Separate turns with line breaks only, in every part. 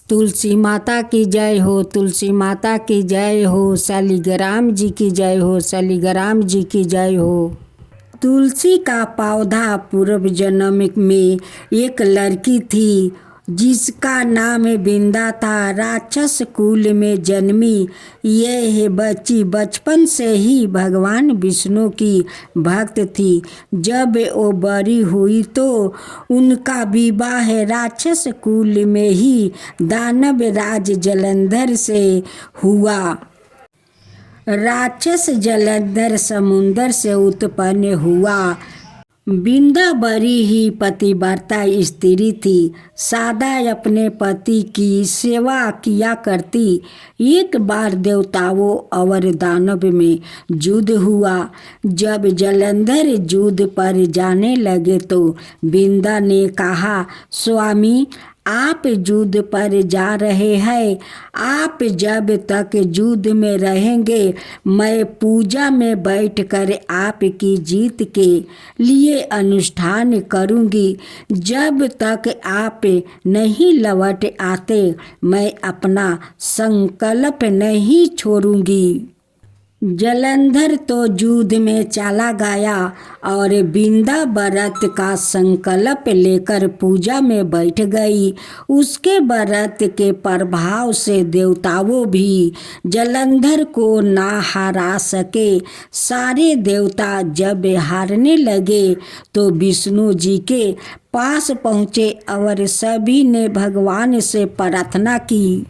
तुलसी माता की जय हो, तुलसी माता की जय हो, शालिग्राम जी की जय हो, शालिग्राम जी की जय हो। तुलसी का पौधा पूर्व जन्म में एक लड़की थी जिसका नाम बिंदा था। राक्षस कुल में जन्मी यह बच्ची बचपन से ही भगवान विष्णु की भक्त थी। जब वो बड़ी हुई तो उनका विवाह राक्षस कुल में ही दानव राज जलंधर से हुआ। राक्षस जलंधर समुद्र से उत्पन्न हुआ। बिंदा बड़ी ही पतिव्रता स्त्री थी, सदा अपने पति की सेवा किया करती। एक बार देवताओं और दानव में युद्ध हुआ। जब जलंधर युद्ध पर जाने लगे तो बिंदा ने कहा, स्वामी आप युद्ध पर जा रहे हैं, आप जब तक युद्ध में रहेंगे मैं पूजा में बैठकर आपकी जीत के लिए अनुष्ठान करूंगी। जब तक आप नहीं लौट आते मैं अपना संकल्प नहीं छोड़ूंगी। जलंधर तो युद्ध में चला गया और बिंदा व्रत का संकल्प लेकर पूजा में बैठ गई। उसके व्रत के प्रभाव से देवताओं भी जलंधर को ना हरा सके। सारे देवता जब हारने लगे तो विष्णु जी के पास पहुँचे और सभी ने भगवान से प्रार्थना की।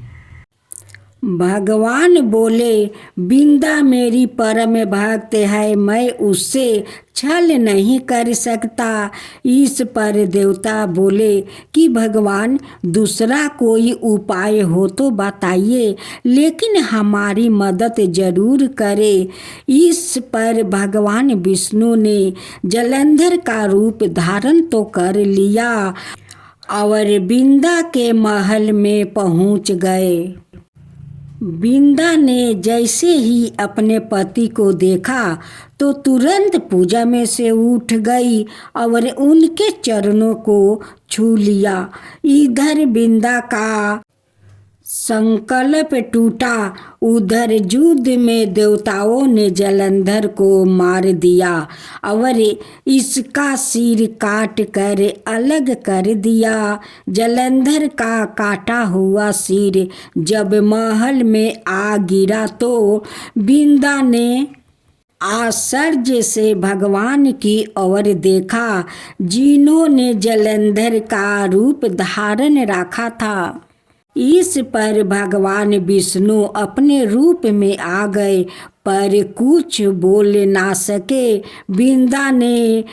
भगवान बोले, बिंदा मेरी परम भक्त है, मैं उससे छल नहीं कर सकता। इस पर देवता बोले कि भगवान दूसरा कोई उपाय हो तो बताइए, लेकिन हमारी मदद जरूर करें। इस पर भगवान विष्णु ने जलंधर का रूप धारण तो कर लिया और बिंदा के महल में पहुंच गए। बिंदा ने जैसे ही अपने पति को देखा तो तुरंत पूजा में से उठ गई और उनके चरणों को छू लिया। इधर बिंदा का संकल्प टूटा, उधर युद्ध में देवताओं ने जलंधर को मार दिया और इसका सिर काट कर अलग कर दिया। जलंधर का काटा हुआ सिर जब महल में आ गिरा तो बिंदा ने आश्चर्य से भगवान की ओर देखा, जिन्होंने जलंधर का रूप धारण रखा था। इस पर भगवान विष्णु अपने रूप में आ गए पर कुछ बोल ना सके। बिंदा ने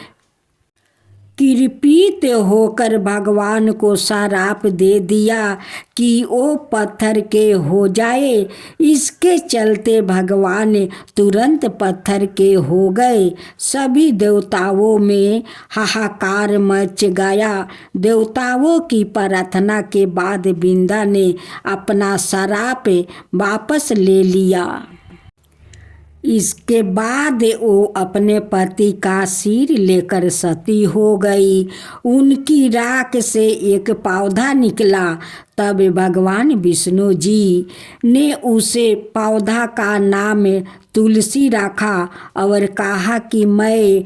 कृपित होकर भगवान को श्राप दे दिया कि वो पत्थर के हो जाए। इसके चलते भगवान तुरंत पत्थर के हो गए। सभी देवताओं में हाहाकार मच गया। देवताओं की प्रार्थना के बाद बिंदा ने अपना श्राप वापस ले लिया। इसके बाद वो अपने पति का सिर लेकर सती हो गई। उनकी राख से एक पौधा निकला। तब भगवान विष्णु जी ने उसे पौधा का नाम तुलसी रखा और कहा कि मैं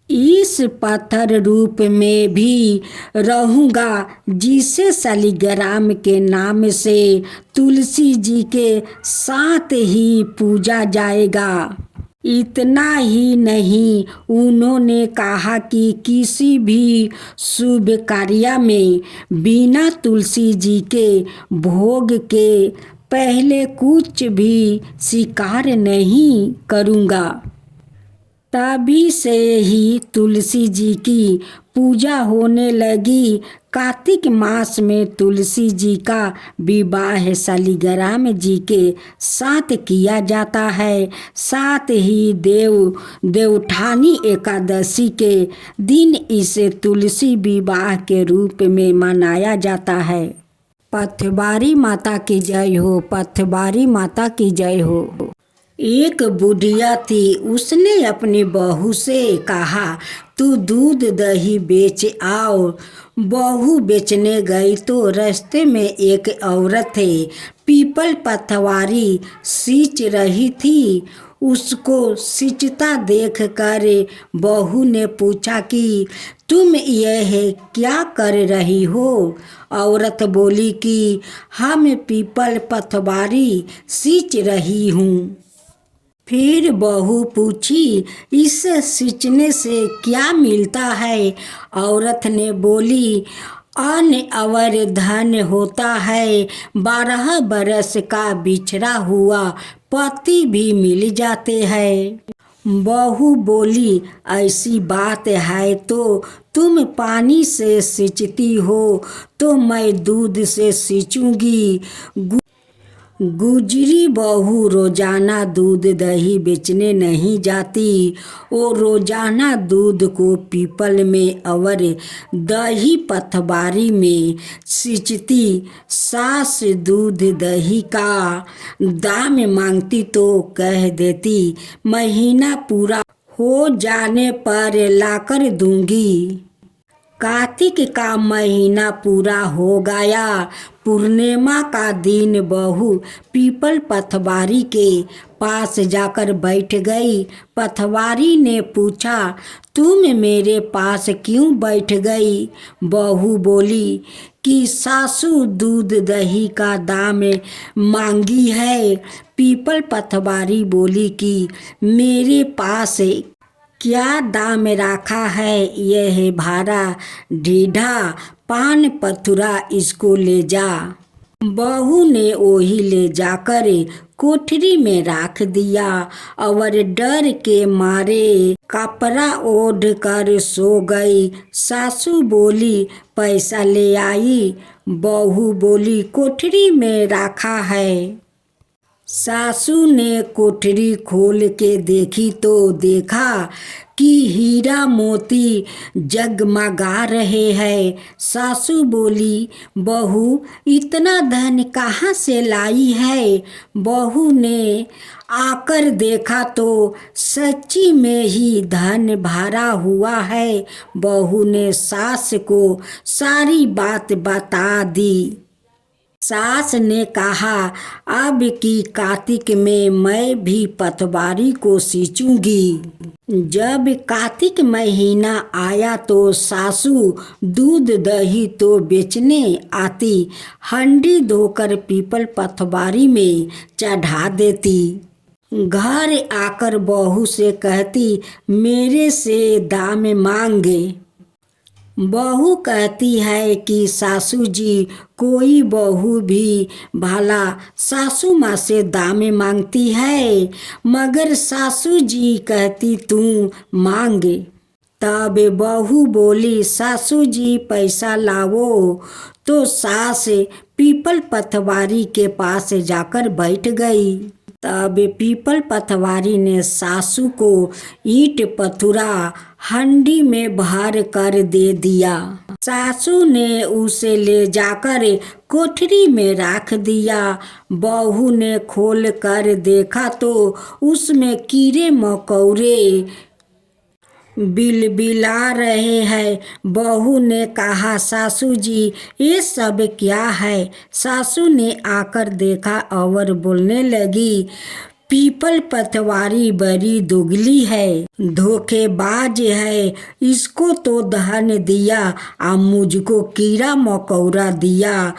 इस पत्थर रूप में भी रहूँगा, जिसे शालिग्राम के नाम से तुलसी जी के साथ ही पूजा जाएगा। इतना ही नहीं, उन्होंने कहा कि किसी भी शुभ कार्य में बिना तुलसी जी के भोग के पहले कुछ भी स्वीकार नहीं करूँगा। तभी से ही तुलसी जी की पूजा होने लगी। कार्तिक मास में तुलसी जी का विवाह शालिग्राम जी के साथ किया जाता है। साथ ही देवउठानी एकादशी के दिन इसे तुलसी विवाह के रूप में मनाया जाता है। पथवारी माता की जय हो, पथवारी माता की जय हो। एक बुढ़िया थी, उसने अपनी बहू से कहा, तू दूध दही बेच आओ। बहू बेचने गई तो रास्ते में एक औरत थी, पीपल पतवारी सींच रही थी। उसको सींचता देख कर बहू ने पूछा कि तुम यह क्या कर रही हो? औरत बोली कि हम पीपल पतवारी सींच रही हूँ। फिर बहू पूछी, इस सींचने से क्या मिलता है? औरत ने बोली, अन्न और धन होता है, 12 बरस का बिछड़ा हुआ पति भी मिल जाते हैं। बहू बोली, ऐसी बात है तो तुम पानी से सींचती हो तो मैं दूध से सींचूंगी। गुजरी बहू रोजाना दूध दही बेचने नहीं जाती। वो रोजाना दूध को पीपल में और दही पतवारी में सींचती। सास दूध दही का दाम मांगती तो कह देती, महीना पूरा हो जाने पर लाकर दूंगी। कार्तिक का महीना पूरा हो गया। पूर्णिमा का दिन बहू पीपल पतवारी के पास जाकर बैठ गई। पतवारी ने पूछा, तुम मेरे पास क्यों बैठ गई? बहू बोली कि सासू दूध दही का दाम मांगी है। पीपल पतवारी बोली कि मेरे पास क्या दाम रखा है? यह भारा ढीढ़ा पान पथुरा, इसको ले जा। बहू ने वही ले जाकर कोठरी में रख दिया और डर के मारे कपड़ा ओढ़ कर सो गई। सासू बोली, पैसा ले आई? बहू बोली, कोठरी में रखा है। सासू ने कोठरी खोल के देखी तो देखा कि हीरा मोती जगमगा रहे हैं। सासू बोली, बहू इतना धन कहाँ से लाई है? बहू ने आकर देखा तो सच्ची में ही धन भरा हुआ है। बहू ने सास को सारी बात बता दी। सास ने कहा, अब की कार्तिक में मैं भी पतवारी को सींचूंगी। जब कार्तिक महीना आया तो सासू दूध दही तो बेचने आती, हंडी धोकर पीपल पतवारी में चढ़ा देती। घर आकर बहू से कहती, मेरे से दाम मांगे। बहू कहती है कि सासू जी, कोई बहू भी भला सासू माँ से दाम मांगती है, मगर सासू जी कहती तू मांगे। तब बहू बोली, सासू जी पैसा लाओ। तो सास पीपल पतवारी के पास जाकर बैठ गई। तब पीपल पतवारी ने सासू को ईंट पथुरा हंडी में भर कर दे दिया। सासू ने उसे ले जाकर कोठरी में रख दिया। बहू ने खोल कर देखा तो उसमें कीड़े मकोड़े बिलबिला रहे हैं। बहू ने कहा, सासू जी ये सब क्या है? सासू ने आकर देखा और बोलने लगी, पीपल पतवारी बड़ी दुगली है, धोखेबाज है। इसको तो धन दिया और मुझको कीड़ा मकोड़ा दिया।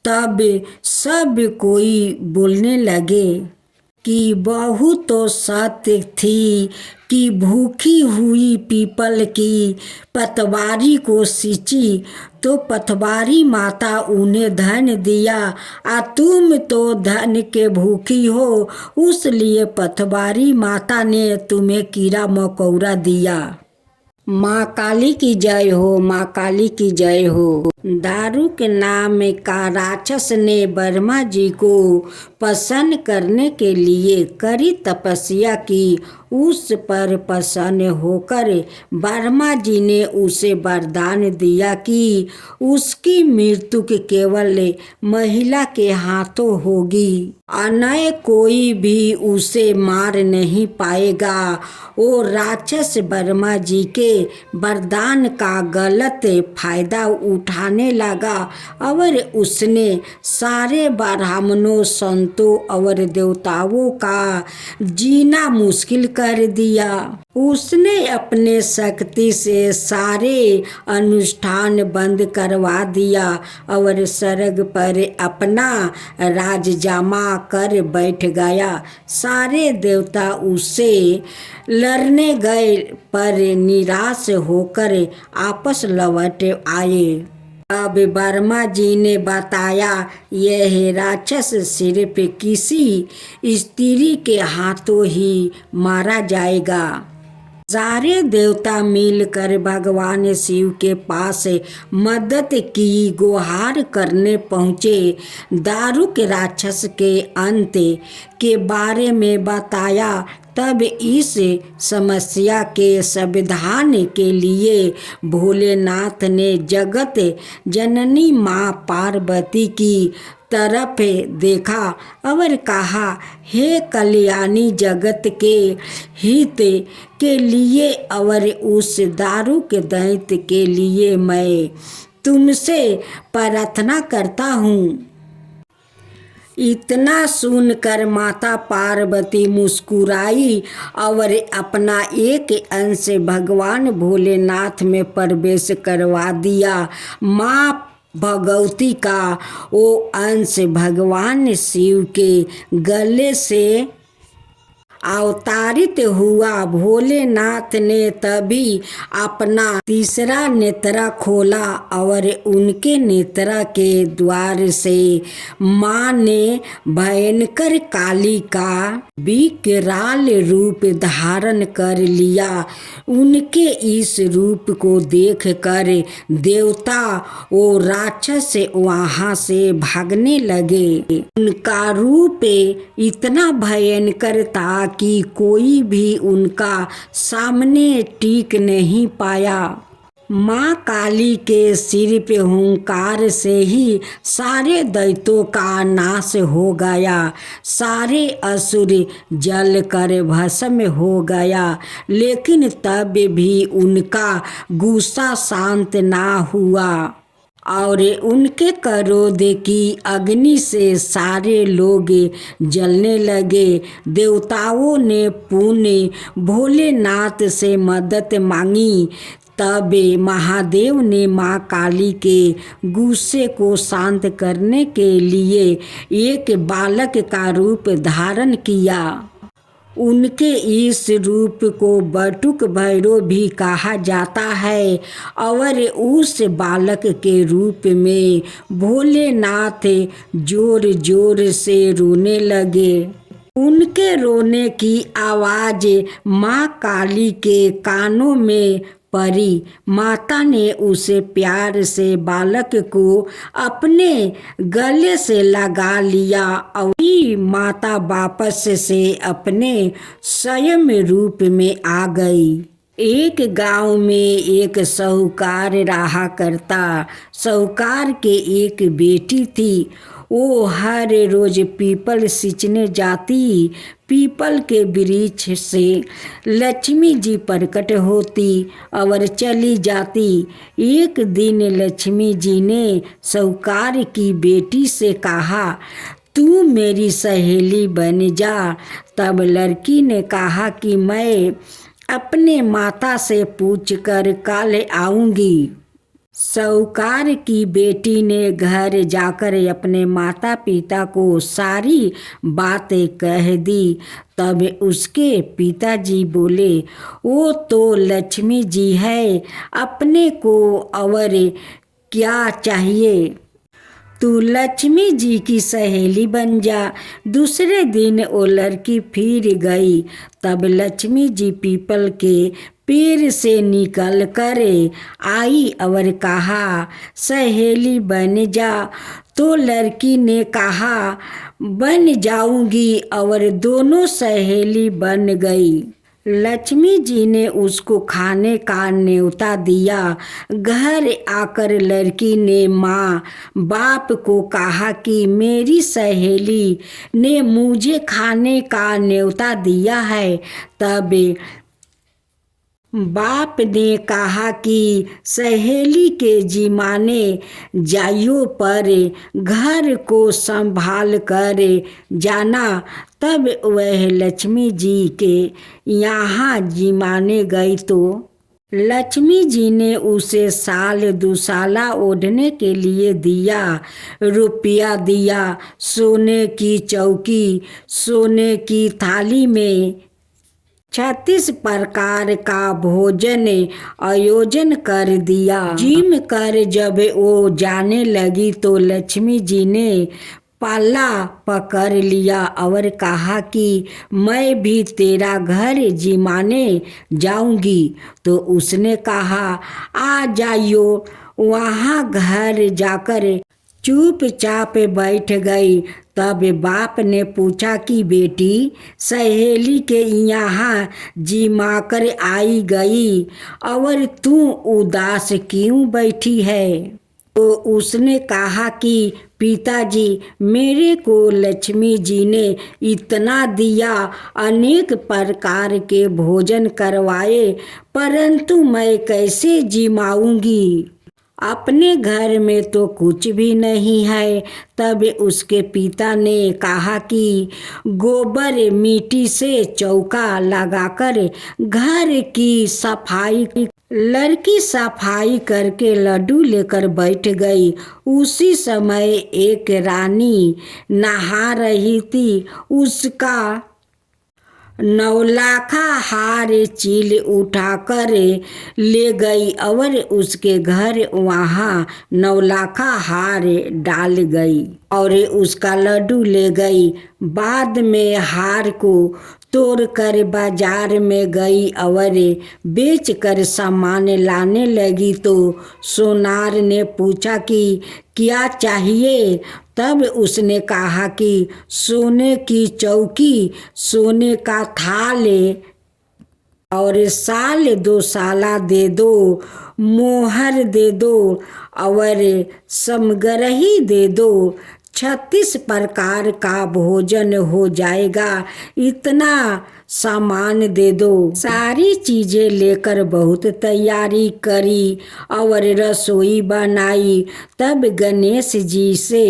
तब सब कोई बोलने लगे कि बहू तो सत्य थी कि भूखी हुई पीपल की पतवारी को सींची तो पतवारी माता उन्हें धन दिया, आ तुम तो धन के भूखी हो, उसलिए पतवारी माता ने तुम्हें कीड़ा मकोड़ा दिया। माँ काली की जय हो, माँ काली की जय हो। दारू के नाम का राक्षस ने ब्रह्मा जी को प्रसन्न करने के लिए कड़ी तपस्या की। उस पर प्रसन्न होकर ब्रह्मा जी ने उसे वरदान दिया कि उसकी मृत्यु केवल महिला के हाथों होगी, अन्य कोई भी उसे मार नहीं पाएगा। वो राक्षस ब्रह्मा जी के वरदान का गलत फायदा उठाने लगा और उसने सारे ब्राह्मणों, संतों और देवताओं का जीना मुश्किल कर दिया। उसने अपने शक्ति से सारे अनुष्ठान बंद करवा दिया और स्वर्ग पर अपना राज जमा कर बैठ गया। सारे देवता उससे लड़ने गए पर निराश होकर आपस लौट आए। अब ब्रह्मा जी ने बताया, यह राक्षस सिर्फ किसी स्त्री के हाथों ही मारा जाएगा। सारे देवता मिलकर भगवान शिव के पास मदद की गुहार करने पहुँचे। दारुक राक्षस के अंत के बारे में बताया। तब इस समस्या के समाधान के लिए भोलेनाथ ने जगत जननी माँ पार्वती की तरफ देखा और कहा, हे कल्याणी, जगत के हित के लिए और उस दारू के दैत्य के लिए मैं तुमसे प्रार्थना करता हूँ। इतना सुनकर माता पार्वती मुस्कुराई और अपना एक अंश भगवान भोलेनाथ में प्रवेश करवा दिया। माँ भगवती का वो अंश भगवान शिव के गले से अवतारित हुआ। भोलेनाथ ने तभी अपना तीसरा नेत्र खोला और उनके नेत्र के द्वार से माँ ने भयंकर काली का विकराल रूप धारण कर लिया। उनके इस रूप को देखकर देवता वो राक्षस वहाँ से भागने लगे। उनका रूप इतना भयंकर था कि कोई भी उनका सामने टिक नहीं पाया। माँ काली के सिर पे हुंकार से ही सारे दैत्यों का नाश हो गया। सारे असुर जल कर भस्म हो गया, लेकिन तब भी उनका गुस्सा शांत ना हुआ और उनके क्रोध की अग्नि से सारे लोग जलने लगे। देवताओं ने पुनः भोलेनाथ से मदद मांगी। तब महादेव ने माँ काली के गुस्से को शांत करने के लिए एक बालक का रूप धारण किया। उनके इस रूप को बटुक भैरव भी कहा जाता है और उस बालक के रूप में भोलेनाथ जोर जोर से रोने लगे। उनके रोने की आवाज माँ काली के कानों में परी। माता ने उसे प्यार से बालक को अपने गले से लगा लिया और माता वापस से अपने स्वयं रूप में आ गई। एक गांव में एक साहूकार रहा करता। साहूकार के एक बेटी थी। वो हर रोज पीपल सींचने जाती। पीपल के वृक्ष से लक्ष्मी जी प्रकट होती और चली जाती। एक दिन लक्ष्मी जी ने साहूकार की बेटी से कहा, तू मेरी सहेली बन जा। तब लड़की ने कहा कि मैं अपने माता से पूछकर कल आऊंगी। साहूकार की बेटी ने घर जाकर अपने माता पिता को सारी बातें कह दी। तब उसके पिताजी बोले, वो तो लक्ष्मी जी है, अपने को और क्या चाहिए, तू लक्ष्मी जी की सहेली बन जा। दूसरे दिन वो लड़की फिर गई। तब लक्ष्मी जी पीपल के पेड़ से निकल कर आई और कहा सहेली बन जा। तो लड़की ने कहा बन जाऊंगी और दोनों सहेली बन गई। लक्ष्मी जी ने उसको खाने का न्योता दिया। घर आकर लड़की ने माँ बाप को कहा कि मेरी सहेली ने मुझे खाने का न्योता दिया है। तब बाप ने कहा कि सहेली के जिमाने जाइयो पर घर को संभाल कर जाना। तब वह लक्ष्मी जी के यहाँ जिमाने गई तो लक्ष्मी जी ने उसे साल दुसाला ओढ़ने के लिए दिया, रुपया दिया, सोने की चौकी, सोने की थाली में 36 प्रकार का भोजन आयोजन कर दिया। जिम कर जब वो जाने लगी तो लक्ष्मी जी ने पाला पकड़ लिया और कहा कि मैं भी तेरा घर जिमाने जाऊंगी। तो उसने कहा आ जाइयो। वहाँ घर जाकर चुपचाप बैठ गई। तब बाप ने पूछा कि बेटी सहेली के यहाँ जिमा कर आई गई और तू उदास क्यों बैठी है। तो उसने कहा कि पिताजी मेरे को लक्ष्मी जी ने इतना दिया, अनेक प्रकार के भोजन करवाए, परंतु मैं कैसे जिमाऊंगी। अपने घर में तो कुछ भी नहीं है। तब उसके पिता ने कहा कि गोबर मिट्टी से चौका लगाकर घर की सफाई। लड़की सफाई करके लड्डू लेकर बैठ गई। उसी समय एक रानी नहा रही थी। उसका 9 लाखा हार चील उठाकर ले गई और उसके घर वहाँ 9 लाखा हार डाल गई और उसका लड्डू ले गई। बाद में हार को तोड़कर बाजार में गई और बेच कर सामान लाने लगी। तो सोनार ने पूछा कि क्या चाहिए। तब उसने कहा कि सोने की चौकी, सोने का थाल और साल 2 साला दे दो, मोहर दे दो और समगरही दे दो। 36 प्रकार का भोजन हो जाएगा, इतना सामान दे दो। सारी चीजें लेकर बहुत तैयारी करी और रसोई बनाई। तब गणेश जी से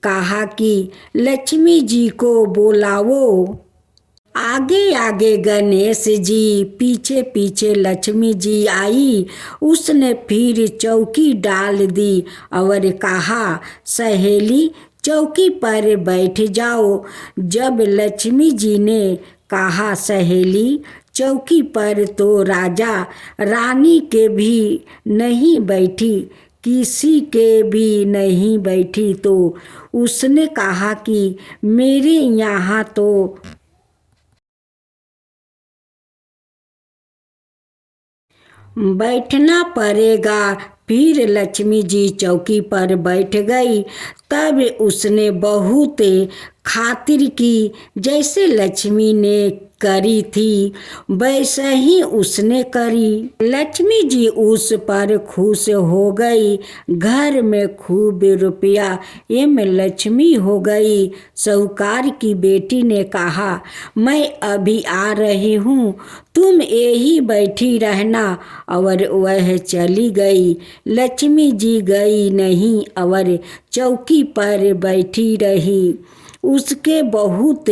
कहा कि लक्ष्मी जी को बुलाओ। आगे आगे गणेश जी, पीछे पीछे लक्ष्मी जी आई। उसने फिर चौकी डाल दी और कहा सहेली चौकी पर बैठ जाओ। जब लक्ष्मी जी ने कहा सहेली चौकी पर, तो राजा रानी के भी नहीं बैठी, किसी के भी नहीं बैठी। तो उसने कहा कि मेरे यहाँ तो बैठना पड़ेगा। फिर लक्ष्मी जी चौकी पर बैठ गई। तब उसने बहुत खातिर की। जैसे लक्ष्मी ने करी थी वैसे ही उसने करी। लक्ष्मी जी उस पर खुश हो गई। घर में खूब रुपया एम लक्ष्मी हो गई। साहूकार की बेटी ने कहा मैं अभी आ रही हूँ, तुम यही बैठी रहना। और वह चली गई। लक्ष्मी जी गई नहीं और चौकी पर बैठी रही। उसके बहुत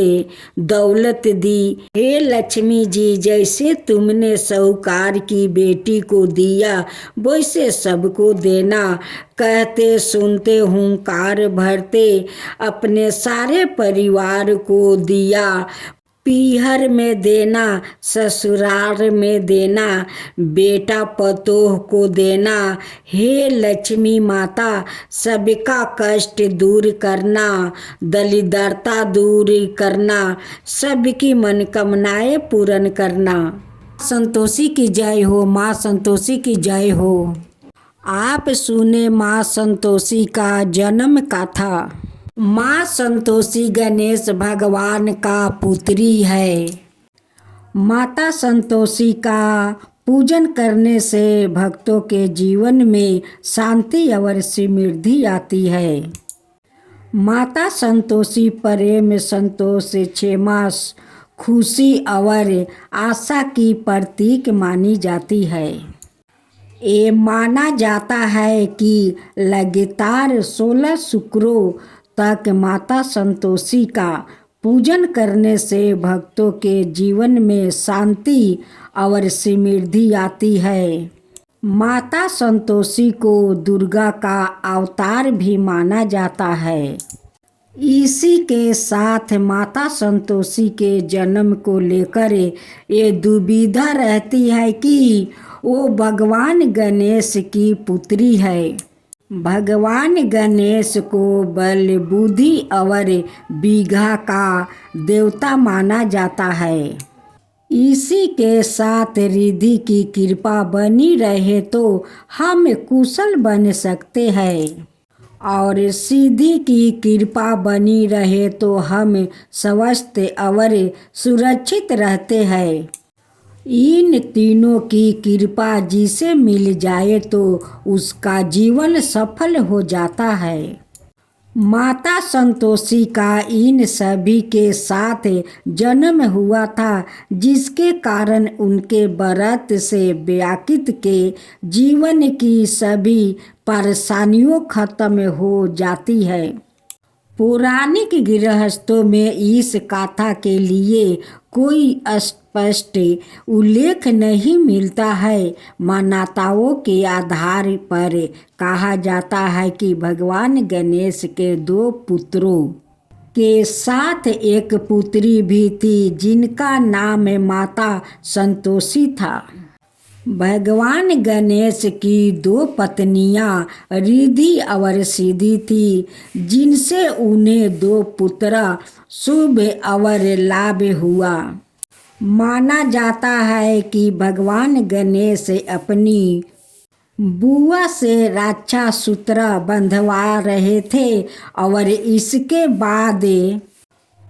दौलत दी। हे लक्ष्मी जी, जैसे तुमने साहूकार की बेटी को दिया वैसे सबको देना। कहते सुनते हुंकार भरते अपने सारे परिवार को दिया। पीहर में देना, ससुराल में देना, बेटा पतोह को देना। हे लक्ष्मी माता, सबका कष्ट दूर करना, दरिद्रता दूर करना, सबकी मनोकामनाएं पूर्ण करना। संतोषी की जय हो, माँ संतोषी की जय हो। आप सुने माँ संतोषी का जन्म कथा। माँ संतोषी गणेश भगवान का पुत्री है। माता संतोषी का पूजन करने से भक्तों के जीवन में शांति और समृद्धि आती है। माता संतोषी प्रेम, संतोष, क्षमा, खुशी और आशा की प्रतीक मानी जाती है। ये माना जाता है कि लगातार 16 शुक्रों तक माता संतोषी का पूजन करने से भक्तों के जीवन में शांति और समृद्धि आती है। माता संतोषी को दुर्गा का अवतार भी माना जाता है। इसी के साथ माता संतोषी के जन्म को लेकर ये दुविधा रहती है कि वो भगवान गणेश की पुत्री है। भगवान गणेश को बल, बुद्धि और विद्या का देवता माना जाता है। इसी के साथ रिद्धि की कृपा बनी रहे तो हम कुशल बन सकते हैं और सिद्धि की कृपा बनी रहे तो हम स्वस्थ और सुरक्षित रहते हैं। इन तीनों की कृपा जिसे मिल जाए तो उसका जीवन सफल हो जाता है। माता संतोषी का इन सभी के साथ जन्म हुआ था, जिसके कारण उनके व्रत से व्यक्ति के जीवन की सभी परेशानियों खत्म हो जाती है। पौराणिक गृहस्थों में इस कथा के लिए कोई स्पष्ट उल्लेख नहीं मिलता है। मान्यताओं के आधार पर कहा जाता है कि भगवान गणेश के 2 पुत्रों के साथ एक पुत्री भी थी, जिनका नाम माता संतोषी था। भगवान गणेश की 2 पत्नियां रिद्धि और सिद्धि थी, जिनसे उन्हें 2 पुत्र शुभ और लाभ हुआ। माना जाता है कि भगवान गणेश अपनी बुआ से रक्षा सूत्र बंधवा रहे थे और इसके बाद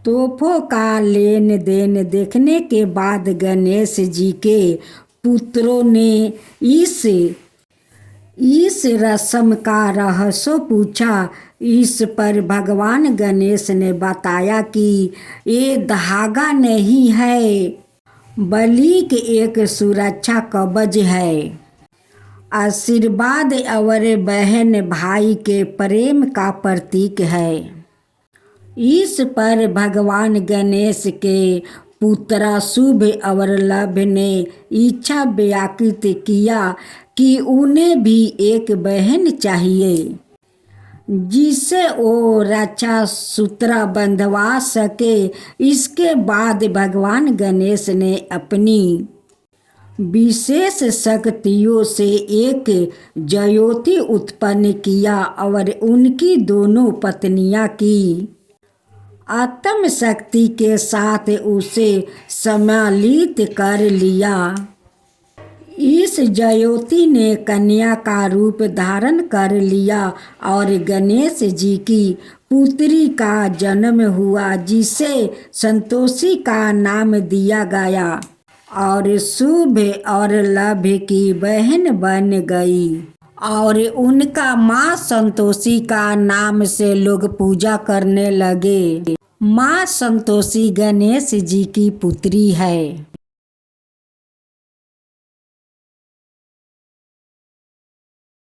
तोहफों का लेन देन देखने के बाद गणेश जी के पुत्रों ने इस रस्म का रहस्य पूछा। इस पर भगवान गणेश ने बताया कि ये धागा नहीं है, बल्कि एक सुरक्षा कवच है, आशीर्वाद और बहन भाई के प्रेम का प्रतीक है। इस पर भगवान गणेश के पुत्र शुभ और लाभ ने इच्छा व्यक्त किया कि उन्हें भी एक बहन चाहिए, जिससे वो रक्षा सूत्र बंधवा सके। इसके बाद भगवान गणेश ने अपनी विशेष शक्तियों से एक ज्योति उत्पन्न किया और उनकी दोनों पत्नियां की आत्म शक्ति के साथ उसे सम्मिलित कर लिया। इस ज्योति ने कन्या का रूप धारण कर लिया और गणेश जी की पुत्री का जन्म हुआ, जिसे संतोषी का नाम दिया गया और शुभ और लाभ की बहन बन गई और उनका माँ संतोषी का नाम से लोग पूजा करने लगे। माँ संतोषी गणेश जी की पुत्री है।